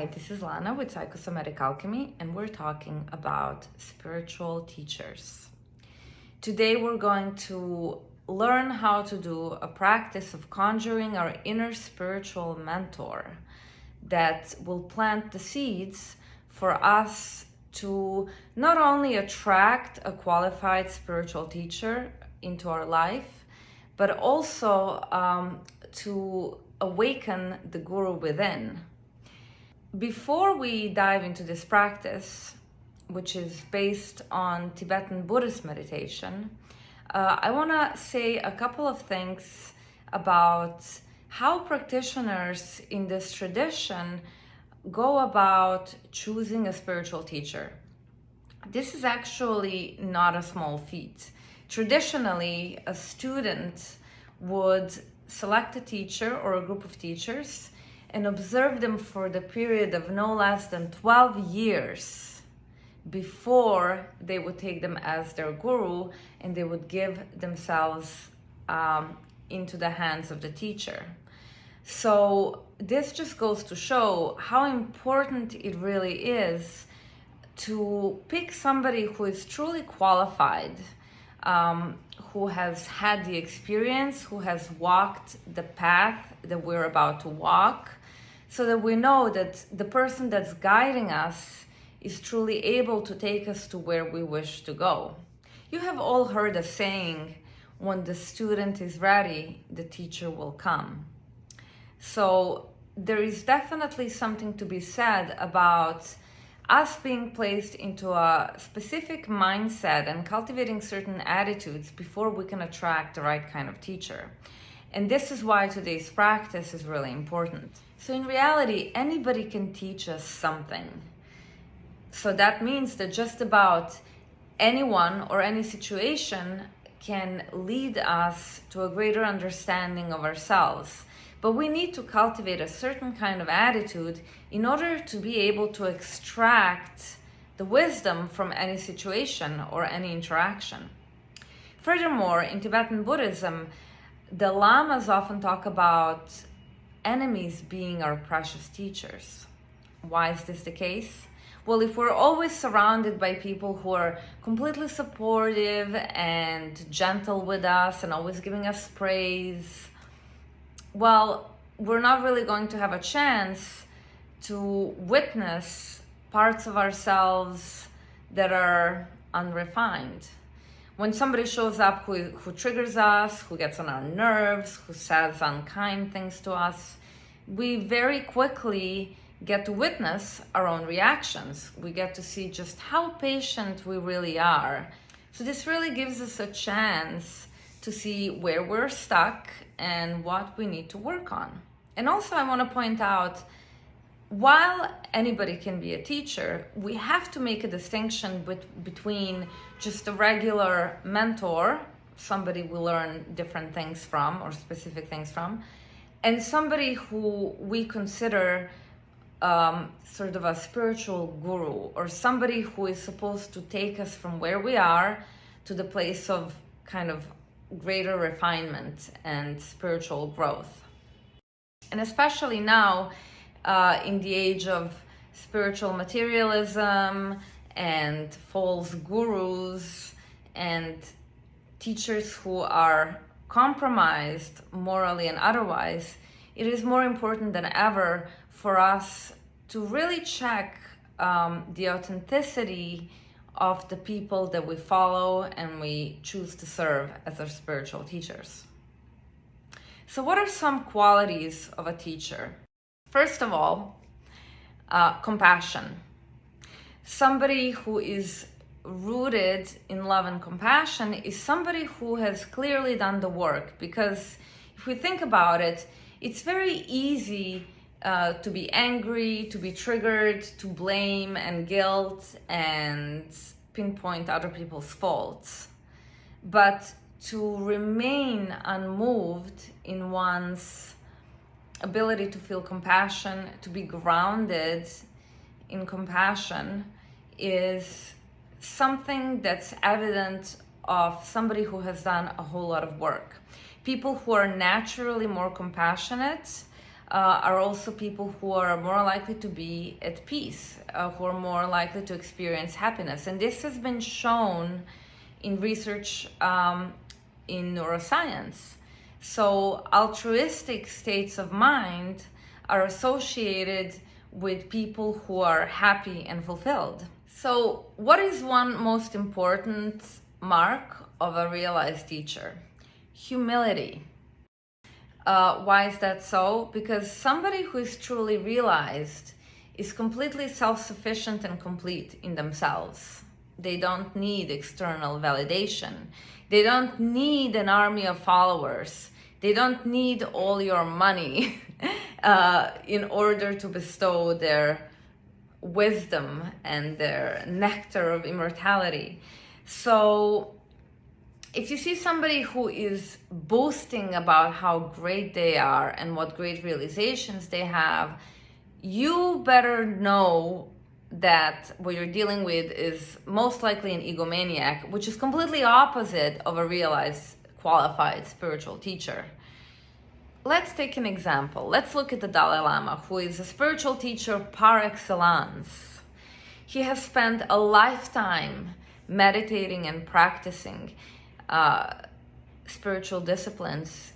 Hi, this is Lana with Psychosomatic Alchemy, and we're talking about spiritual teachers. Today we're going to learn how to do a practice of conjuring our inner spiritual mentor that will plant the seeds for us to not only attract a qualified spiritual teacher into our life, but also to awaken the guru within. Before we dive into this practice, which is based on Tibetan Buddhist meditation, I want to say a couple of things about how practitioners in this tradition go about choosing a spiritual teacher. This is actually not a small feat. Traditionally, a student would select a teacher or a group of teachers and observe them for the period of no less than 12 years before they would take them as their guru and they would give themselves into the hands of the teacher. So this just goes to show how important it really is to pick somebody who is truly qualified, who has had the experience, who has walked the path that we're about to walk, so that we know that the person that's guiding us is truly able to take us to where we wish to go. You have all heard a saying, when the student is ready, the teacher will come. So there is definitely something to be said about us being placed into a specific mindset and cultivating certain attitudes before we can attract the right kind of teacher. And this is why today's practice is really important. So in reality, anybody can teach us something. So that means that just about anyone or any situation can lead us to a greater understanding of ourselves. But we need to cultivate a certain kind of attitude in order to be able to extract the wisdom from any situation or any interaction. Furthermore, in Tibetan Buddhism, the lamas often talk about enemies being our precious teachers. Why is this the case? Well, if we're always surrounded by people who are completely supportive and gentle with us and always giving us praise, well, we're not really going to have a chance to witness parts of ourselves that are unrefined. When somebody shows up who triggers us, who gets on our nerves, who says unkind things to us, we very quickly get to witness our own reactions. We get to see just how patient we really are. So this really gives us a chance to see where we're stuck and what we need to work on. And also I want to point out, while anybody can be a teacher, we have to make a distinction between just a regular mentor, somebody we learn different things from or specific things from, and somebody who we consider sort of a spiritual guru, or somebody who is supposed to take us from where we are to the place of kind of greater refinement and spiritual growth. And especially now, in the age of spiritual materialism and false gurus and teachers who are compromised morally and otherwise, it is more important than ever for us to really check the authenticity of the people that we follow and we choose to serve as our spiritual teachers. So what are some qualities of a teacher? First of all, compassion. Somebody who is rooted in love and compassion is somebody who has clearly done the work, because if we think about it, it's very easy to be angry, to be triggered, to blame and guilt and pinpoint other people's faults. But to remain unmoved in one's ability to feel compassion, to be grounded in compassion, is something that's evident of somebody who has done a whole lot of work. People who are naturally more compassionate are also people who are more likely to be at peace, who are more likely to experience happiness. And this has been shown in research in neuroscience. So altruistic states of mind are associated with people who are happy and fulfilled. So what is one most important mark of a realized teacher? Humility. Why is that so? Because somebody who is truly realized is completely self-sufficient and complete in themselves. They don't need external validation. They don't need an army of followers. They don't need all your money in order to bestow their wisdom and their nectar of immortality. So if you see somebody who is boasting about how great they are and what great realizations they have, you better know that what you're dealing with is most likely an egomaniac, which is completely opposite of a realized, qualified spiritual teacher. Let's take an example. Let's look at the Dalai Lama, who is a spiritual teacher par excellence. He has spent a lifetime meditating and practicing spiritual disciplines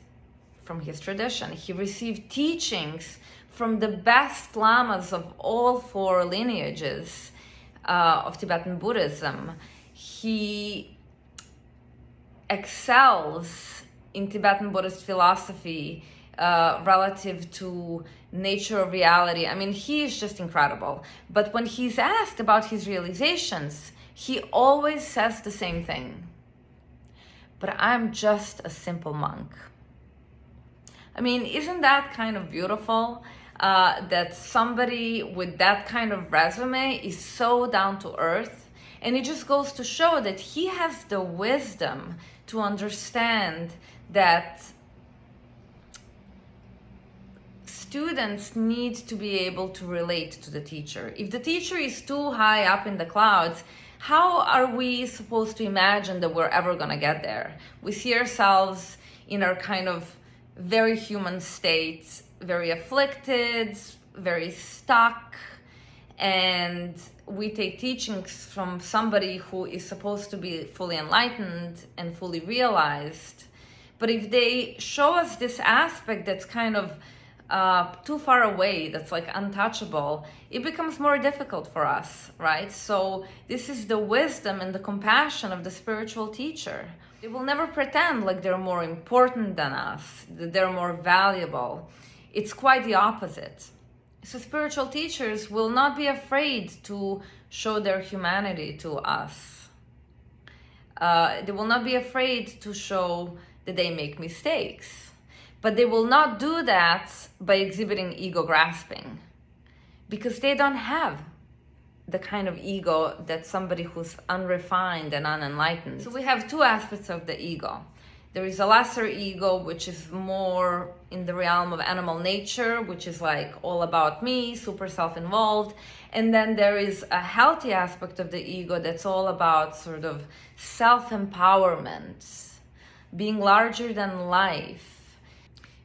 from his tradition. He received teachings from the best lamas of all four lineages of Tibetan Buddhism. He excels in Tibetan Buddhist philosophy relative to nature of reality. I mean, he is just incredible. But when he's asked about his realizations, he always says the same thing. But I'm just a simple monk. I mean, isn't that kind of beautiful? That somebody with that kind of resume is so down to earth. And it just goes to show that he has the wisdom to understand that students need to be able to relate to the teacher. If the teacher is too high up in the clouds, how are we supposed to imagine that we're ever going to get there? We see ourselves in our kind of very human states, very afflicted, very stuck, and we take teachings from somebody who is supposed to be fully enlightened and fully realized. But if they show us this aspect that's kind of too far away, that's like untouchable, it becomes more difficult for us, right? So this is the wisdom and the compassion of the spiritual teacher. They will never pretend like they're more important than us, that they're more valuable. It's quite the opposite. So spiritual teachers will not be afraid to show their humanity to us. They will not be afraid to show that they make mistakes. But they will not do that by exhibiting ego grasping, because they don't have the kind of ego that somebody who's unrefined and unenlightened. So we have two aspects of the ego. There is a lesser ego, which is more in the realm of animal nature, which is like all about me, super self-involved. And then there is a healthy aspect of the ego that's all about sort of self-empowerment, being larger than life,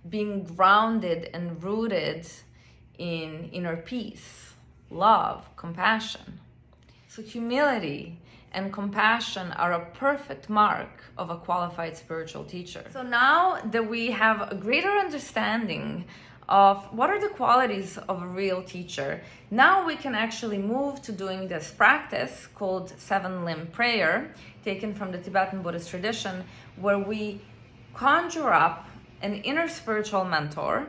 being grounded and rooted in inner peace, love, compassion. So humility and compassion are a perfect mark of a qualified spiritual teacher. So now that we have a greater understanding of what are the qualities of a real teacher, now we can actually move to doing this practice called 7-limb prayer, taken from the Tibetan Buddhist tradition, where we conjure up an inner spiritual mentor.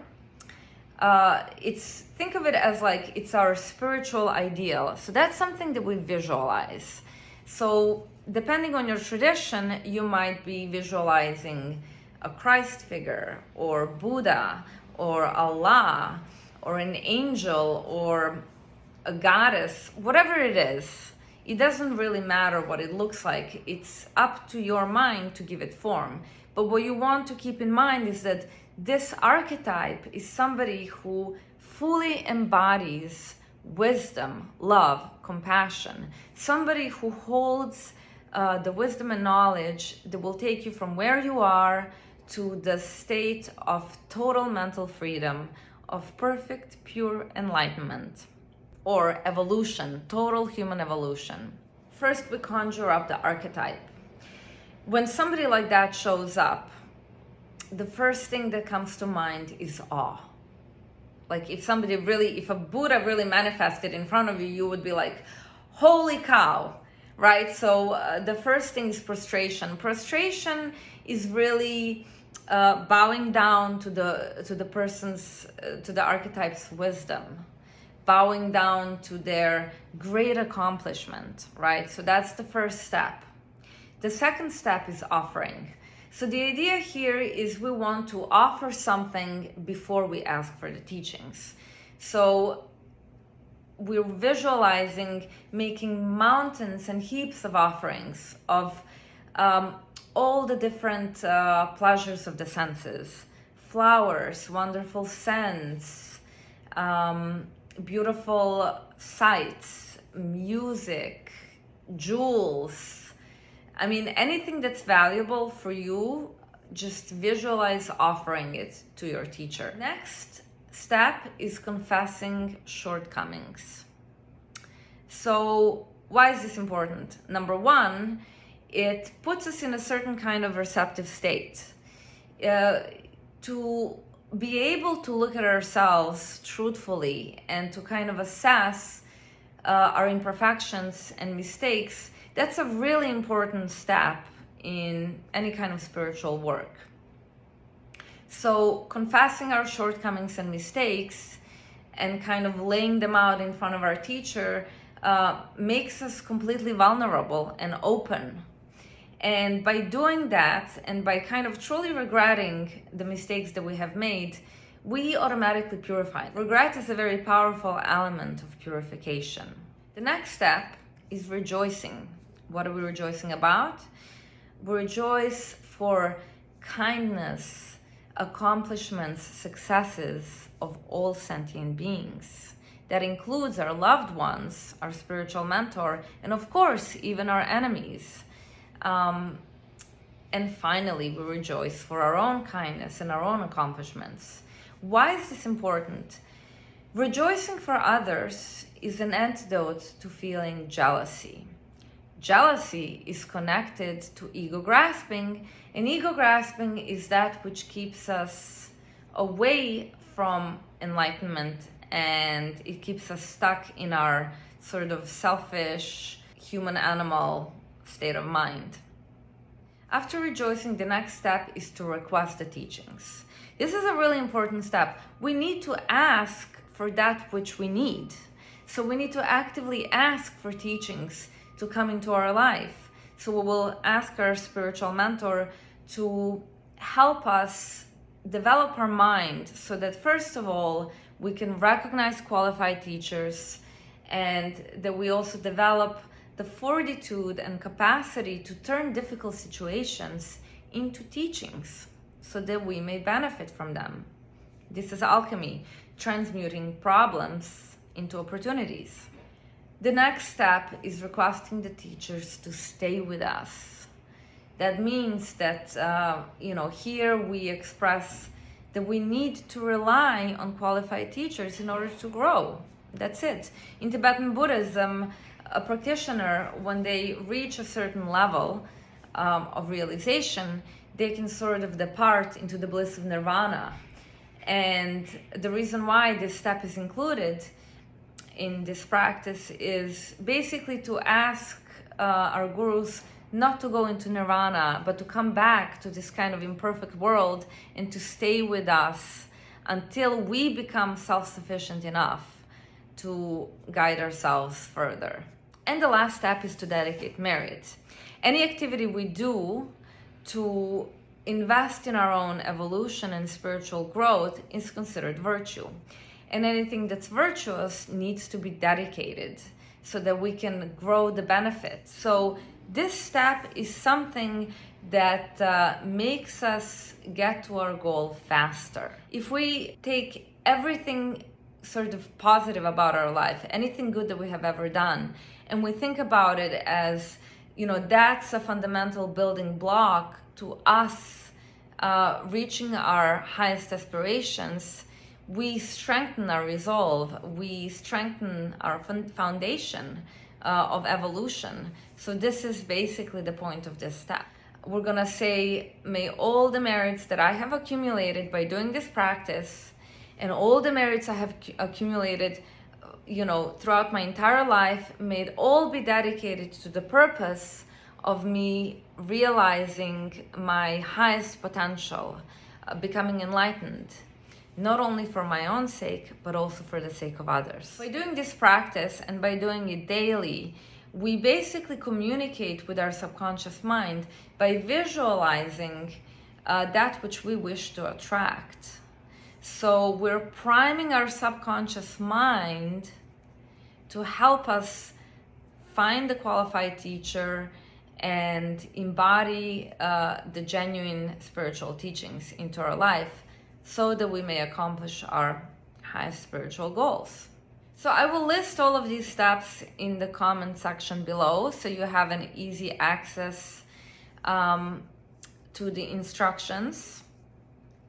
Think of it as like it's our spiritual ideal. So that's something that we visualize. So depending on your tradition, you might be visualizing a Christ figure or Buddha or Allah or an angel or a goddess, whatever it is. It doesn't really matter what it looks like. It's up to your mind to give it form. But what you want to keep in mind is that this archetype is somebody who fully embodies wisdom, love, compassion. Somebody who holds the wisdom and knowledge that will take you from where you are to the state of total mental freedom, of perfect, pure enlightenment, or evolution, total human evolution. First, we conjure up the archetype. When somebody like that shows up, the first thing that comes to mind is awe. Like if a Buddha really manifested in front of you, you would be like, holy cow, right? So the first thing is prostration. Prostration is really bowing down to the person's, to the archetype's wisdom, bowing down to their great accomplishment, right? So that's the first step. The second step is offering. So the idea here is we want to offer something before we ask for the teachings. So we're visualizing making mountains and heaps of offerings of all the different pleasures of the senses, flowers, wonderful scents, beautiful sights, music, jewels. I mean, anything that's valuable for you, just visualize offering it to your teacher. Next step is confessing shortcomings. So why is this important? Number one, it puts us in a certain kind of receptive state. To be able to look at ourselves truthfully and to kind of assess our imperfections and mistakes, that's a really important step in any kind of spiritual work. So confessing our shortcomings and mistakes and kind of laying them out in front of our teacher makes us completely vulnerable and open. And by doing that, and by kind of truly regretting the mistakes that we have made, we automatically purify. Regret is a very powerful element of purification. The next step is rejoicing. What are we rejoicing about? We rejoice for kindness, accomplishments, successes of all sentient beings. That includes our loved ones, our spiritual mentor, and of course, even our enemies. And finally, we rejoice for our own kindness and our own accomplishments. Why is this important? Rejoicing for others is an antidote to feeling jealousy. Jealousy is connected to ego grasping, and ego grasping is that which keeps us away from enlightenment, and it keeps us stuck in our sort of selfish human-animal state of mind. After rejoicing, the next step is to request the teachings. This is a really important step. We need to ask for that which we need. So we need to actively ask for teachings to come into our life. So we will ask our spiritual mentor to help us develop our mind so that first of all, we can recognize qualified teachers, and that we also develop the fortitude and capacity to turn difficult situations into teachings so that we may benefit from them. This is alchemy, transmuting problems into opportunities. The next step is requesting the teachers to stay with us. That means that, here we express that we need to rely on qualified teachers in order to grow. That's it. In Tibetan Buddhism, a practitioner, when they reach a certain level of realization, they can sort of depart into the bliss of nirvana. And the reason why this step is included in this practice is basically to ask our gurus not to go into nirvana, but to come back to this kind of imperfect world and to stay with us until we become self-sufficient enough to guide ourselves further. And the last step is to dedicate merit. Any activity we do to invest in our own evolution and spiritual growth is considered virtue. And anything that's virtuous needs to be dedicated so that we can grow the benefit. So this step is something that makes us get to our goal faster. If we take everything sort of positive about our life, anything good that we have ever done, and we think about it as, that's a fundamental building block to us reaching our highest aspirations, we strengthen our resolve, we strengthen our foundation of evolution. So this is basically the point of this step. We're gonna say, may all the merits that I have accumulated by doing this practice, and all the merits I have accumulated, throughout my entire life, may it all be dedicated to the purpose of me realizing my highest potential, becoming enlightened, not only for my own sake, but also for the sake of others. By doing this practice and by doing it daily, we basically communicate with our subconscious mind by visualizing that which we wish to attract. So we're priming our subconscious mind to help us find the qualified teacher and embody the genuine spiritual teachings into our life, so that we may accomplish our highest spiritual goals. So I will list all of these steps in the comment section below, so you have an easy access to the instructions.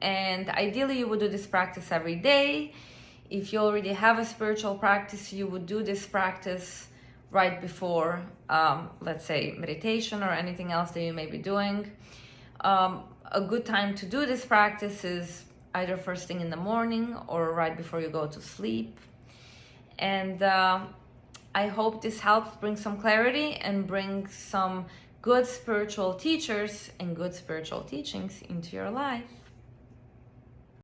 And ideally you would do this practice every day. If you already have a spiritual practice, you would do this practice right before, let's say, meditation or anything else that you may be doing. A good time to do this practice is either first thing in the morning or right before you go to sleep. And I hope this helps bring some clarity and bring some good spiritual teachers and good spiritual teachings into your life.